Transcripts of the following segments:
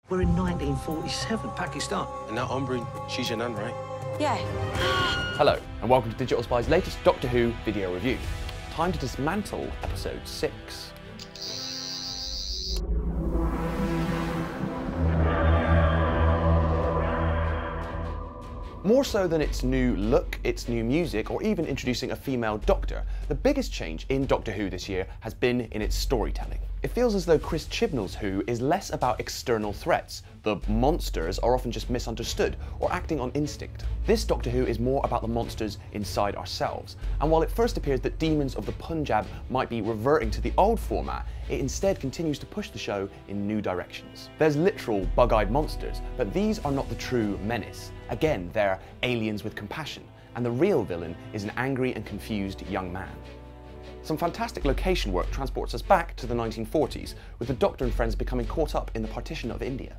We're in 1947, Pakistan. And that Umbri, she's your nan, right? Yeah. Hello, and welcome to Digital Spy's latest Doctor Who video review. Time to dismantle episode 6. More so than its new look, its new music, or even introducing a female Doctor, the biggest change in Doctor Who this year has been in its storytelling. It feels as though Chris Chibnall's Who is less about external threats. The monsters are often just misunderstood or acting on instinct. This Doctor Who is more about the monsters inside ourselves, and while it first appears that demons of the Punjab might be reverting to the old format, it instead continues to push the show in new directions. There's literal bug-eyed monsters, but these are not the true menace. Again, they're aliens with compassion, and the real villain is an angry and confused young man. Some fantastic location work transports us back to the 1940s, with the Doctor and friends becoming caught up in the partition of India.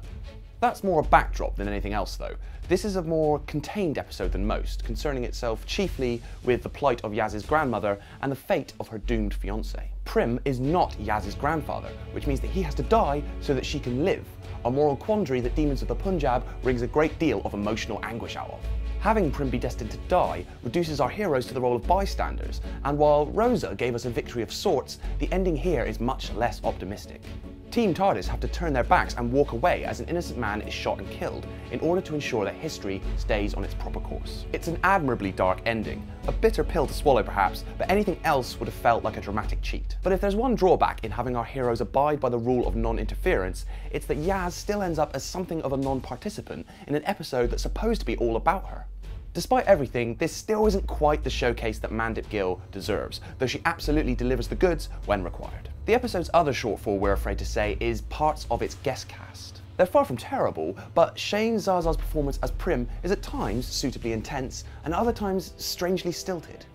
That's more a backdrop than anything else though. This is a more contained episode than most, concerning itself chiefly with the plight of Yaz's grandmother and the fate of her doomed fiancé. Prim is not Yaz's grandfather, which means that he has to die so that she can live, a moral quandary that Demons of the Punjab brings a great deal of emotional anguish out of. Having Prim be destined to die reduces our heroes to the role of bystanders, and while Rosa gave us a victory of sorts, the ending here is much less optimistic. Team TARDIS have to turn their backs and walk away as an innocent man is shot and killed, in order to ensure that history stays on its proper course. It's an admirably dark ending, a bitter pill to swallow perhaps, but anything else would have felt like a dramatic cheat. But if there's one drawback in having our heroes abide by the rule of non-interference, it's that Yaz still ends up as something of a non-participant in an episode that's supposed to be all about her. Despite everything, this still isn't quite the showcase that Mandip Gill deserves, though she absolutely delivers the goods when required. The episode's other shortfall, we're afraid to say, is parts of its guest cast. They're far from terrible, but Shane Zaza's performance as Prim is at times suitably intense, and other times strangely stilted,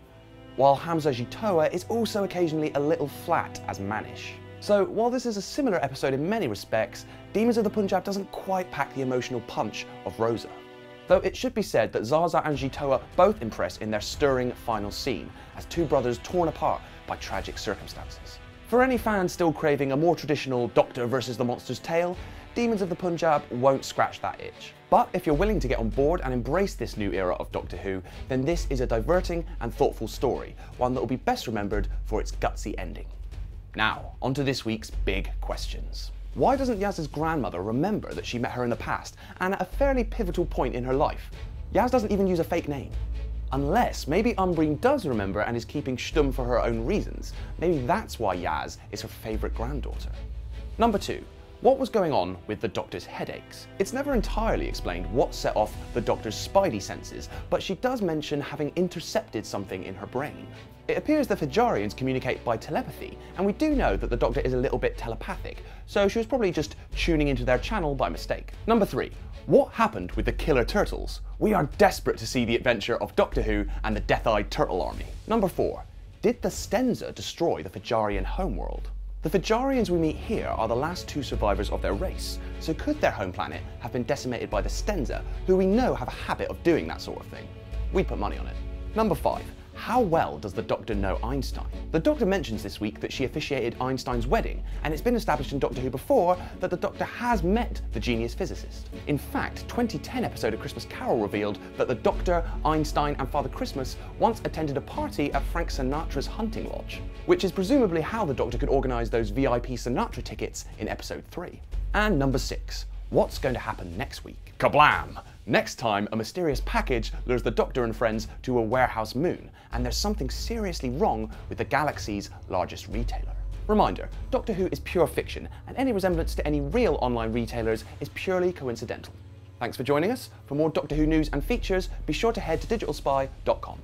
while Hamza Jitoa is also occasionally a little flat as Manish. So while this is a similar episode in many respects, Demons of the Punjab doesn't quite pack the emotional punch of Rosa. Though it should be said that Zaza and Jitoa both impress in their stirring final scene, as two brothers torn apart by tragic circumstances. For any fans still craving a more traditional Doctor versus the monster's tale, Demons of the Punjab won't scratch that itch. But if you're willing to get on board and embrace this new era of Doctor Who, then this is a diverting and thoughtful story, one that will be best remembered for its gutsy ending. Now, on to this week's big questions. Why doesn't Yaz's grandmother remember that she met her in the past, and at a fairly pivotal point in her life? Yaz doesn't even use a fake name. Unless maybe Umbreen does remember and is keeping stum for her own reasons. Maybe that's why Yaz is her favourite granddaughter. Number 2. What was going on with the Doctor's headaches? It's never entirely explained what set off the Doctor's spidey senses, but she does mention having intercepted something in her brain. It appears the Fajarians communicate by telepathy, and we do know that the Doctor is a little bit telepathic, so she was probably just tuning into their channel by mistake. Number 3. What happened with the killer turtles? We are desperate to see the adventure of Doctor Who and the Death-Eyed Turtle Army. Number 4. Did the Stenza destroy the Fajarian homeworld? The Fajarians we meet here are the last two survivors of their race, so could their home planet have been decimated by the Stenza, who we know have a habit of doing that sort of thing? We'd put money on it. Number 5. How well does the Doctor know Einstein? The Doctor mentions this week that she officiated Einstein's wedding, and it's been established in Doctor Who before that the Doctor has met the genius physicist. In fact, 2010 episode of Christmas Carol revealed that the Doctor, Einstein and Father Christmas once attended a party at Frank Sinatra's hunting lodge, which is presumably how the Doctor could organise those VIP Sinatra tickets in episode 3. And number 6. What's going to happen next week? Kablam! Next time, a mysterious package lures the Doctor and friends to a warehouse moon, and there's something seriously wrong with the galaxy's largest retailer. Reminder, Doctor Who is pure fiction, and any resemblance to any real online retailers is purely coincidental. Thanks for joining us. For more Doctor Who news and features, be sure to head to digitalspy.com.